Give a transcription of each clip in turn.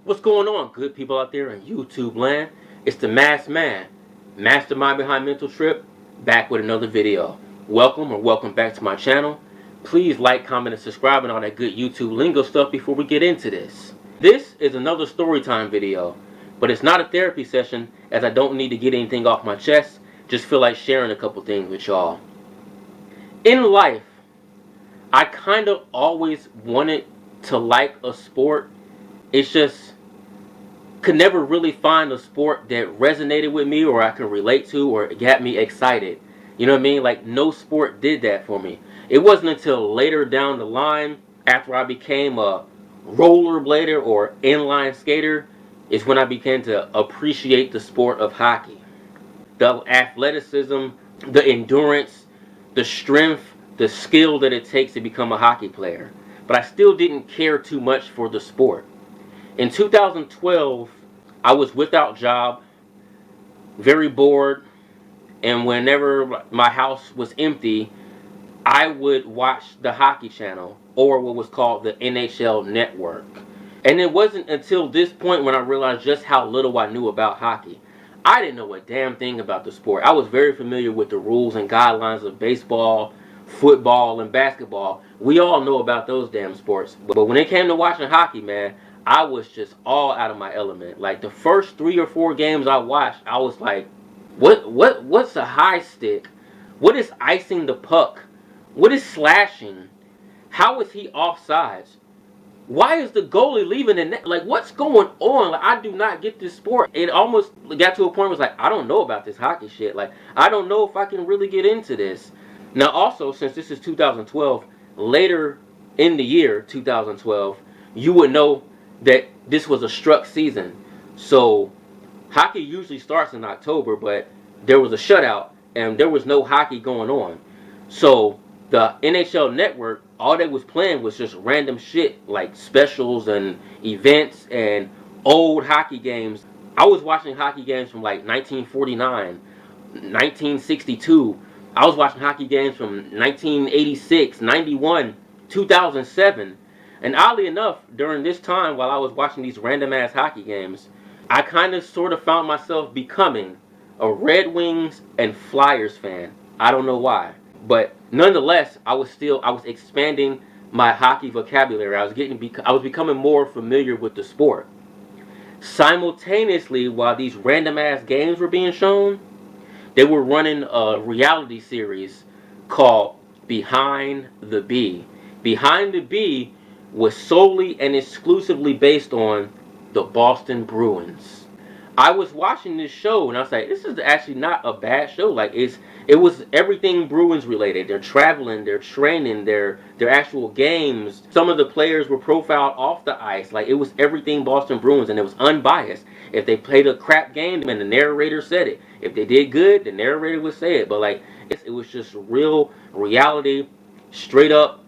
What's going on, good people out there in YouTube land? It's the Masked Man, Mastermind Behind Mental Trip, back with another video. Welcome back to my channel. Please like, comment, and subscribe and all that good YouTube lingo stuff before we get into this. This is another story time video, but it's not a therapy session as I don't need to get anything off my chest. Just feel like sharing a couple things with y'all. In life, I kind of always wanted to like a sport. It's just could never really find a sport that resonated with me or I could relate to or got me excited. You know what I mean? Like, no sport did that for me. It wasn't until later down the line, after I became a rollerblader or inline skater, is when I began to appreciate the sport of hockey. The athleticism, the endurance, the strength, the skill that it takes to become a hockey player. But I still didn't care too much for the sport. In 2012, I was without job, very bored, and whenever my house was empty, I would watch the Hockey Channel, or what was called the NHL Network. And it wasn't until this point when I realized just how little I knew about hockey. I didn't know a damn thing about the sport. I was very familiar with the rules and guidelines of baseball, football, and basketball. We all know about those damn sports. But when it came to watching hockey, man, I was just all out of my element. Like, the first 3 or 4 games I watched, I was like, what's a high stick? What is icing the puck? What is slashing? How is he offsides? Why is the goalie leaving the net? Like, what's going on? Like, I do not get this sport. It almost got to a point where it was like, I don't know about this hockey shit. Like, I don't know if I can really get into this. Now, also, since this is 2012, later in the year 2012, you would know that this was a struck season. So, hockey usually starts in October, but there was a shutout, and there was no hockey going on. So, the NHL Network, all they was playing was just random shit like specials and events and old hockey games. I was watching hockey games from like 1949, 1962. I was watching hockey games from 1986, 91, 2007. And oddly enough, during this time while I was watching these random ass hockey games, I kind of sort of found myself becoming a Red Wings and Flyers fan. I don't know why. But nonetheless, I was expanding my hockey vocabulary. I was becoming more familiar with the sport. Simultaneously, while these random ass games were being shown, they were running a reality series called Behind the B. Behind the B was solely and exclusively based on the Boston Bruins. I was watching this show and I was like, this is actually not a bad show. Like, it was everything Bruins related. They're traveling, they're training, their actual games. Some of the players were profiled off the ice. Like, it was everything Boston Bruins, and it was unbiased. If they played a crap game, and the narrator said it. If they did good, the narrator would say it. But like, it was just real reality, straight up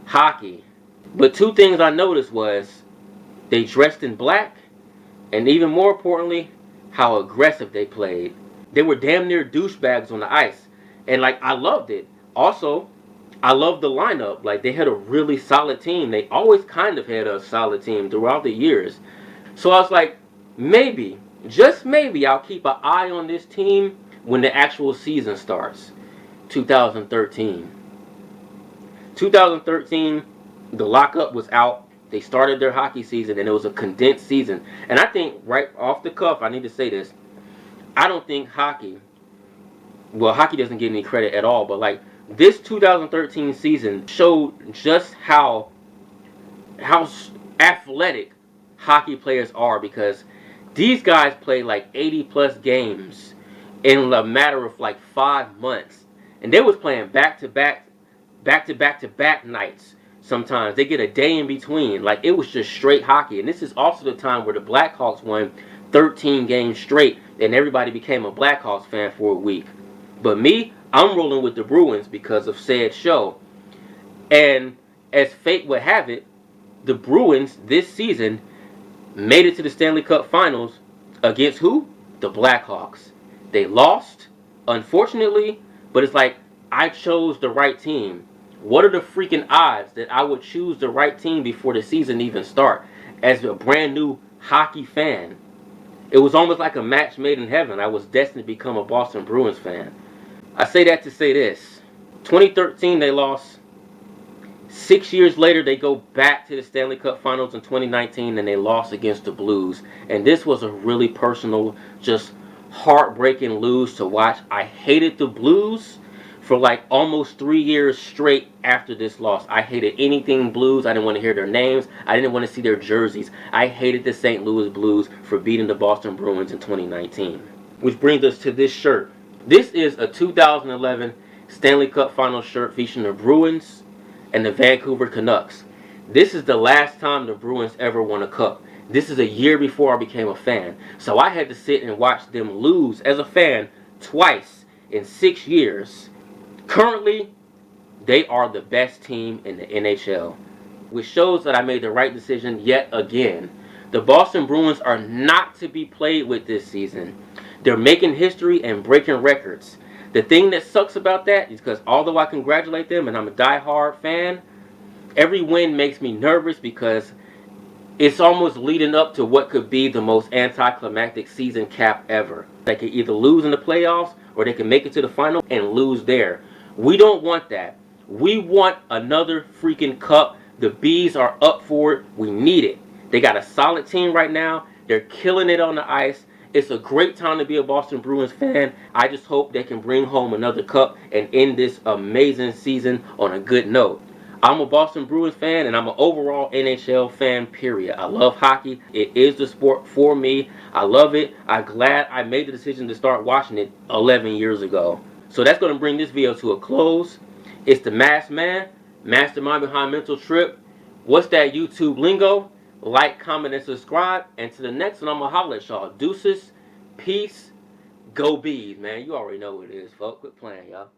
hockey. But 2 things I noticed was they dressed in black, and even more importantly, how aggressive they played. They were damn near douchebags on the ice. And like, I loved it. Also, I loved the lineup. Like, they had a really solid team. They always kind of had a solid team throughout the years. So I was like, maybe, just maybe, I'll keep an eye on this team when the actual season starts. 2013. 2013, the lockup was out. They started their hockey season, and it was a condensed season. And I think, right off the cuff, I need to say this. I don't think hockey doesn't get any credit at all, but like, this 2013 season showed just how athletic hockey players are, because these guys play like 80 plus games in a matter of like 5 months. And they was playing back to back nights. Sometimes they get a day in between. Like, it was just straight hockey. And this is also the time where the Blackhawks won 13 games straight, and everybody became a Blackhawks fan for a week. But me, I'm rolling with the Bruins because of said show. And as fate would have it, the Bruins this season made it to the Stanley Cup Finals against who? The Blackhawks. They lost, unfortunately, but it's like, I chose the right team. What are the freaking odds that I would choose the right team before the season even start? As a brand new hockey fan. It was almost like a match made in heaven. I was destined to become a Boston Bruins fan. I say that to say this. 2013 they lost. 6 years later they go back to the Stanley Cup Finals in 2019 and they lost against the Blues. And this was a really personal, just heartbreaking lose to watch. I hated the Blues for like almost 3 years straight after this loss. I hated anything Blues. I didn't want to hear their names. I didn't want to see their jerseys. I hated the St. Louis Blues for beating the Boston Bruins in 2019. Which brings us to this shirt. This is a 2011 Stanley Cup Finals shirt featuring the Bruins and the Vancouver Canucks. This is the last time the Bruins ever won a cup. This is a year before I became a fan. So I had to sit and watch them lose as a fan twice in 6 years. Currently, they are the best team in the NHL, which shows that I made the right decision yet again. The Boston Bruins are not to be played with this season. They're making history and breaking records. The thing that sucks about that is because although I congratulate them and I'm a die-hard fan, every win makes me nervous because it's almost leading up to what could be the most anticlimactic season cap ever. They could either lose in the playoffs or they can make it to the final and lose there. We don't want that. We want another freaking cup. The Bees are up for it. We need it. They got a solid team right now. They're killing it on the ice. It's a great time to be a Boston Bruins fan. I just hope they can bring home another cup and end this amazing season on a good note. I'm a Boston Bruins fan and I'm an overall NHL fan, period. I love hockey. It is the sport for me. I love it. I'm glad I made the decision to start watching it 11 years ago. So that's going to bring this video to a close. It's the Masked Man, mastermind behind Mental Trip. What's that YouTube lingo? Like, comment, and subscribe. And to the next one, I'm going to holler at y'all. Deuces, peace, go Bees, man. You already know what it is, folks. Quit playing, y'all.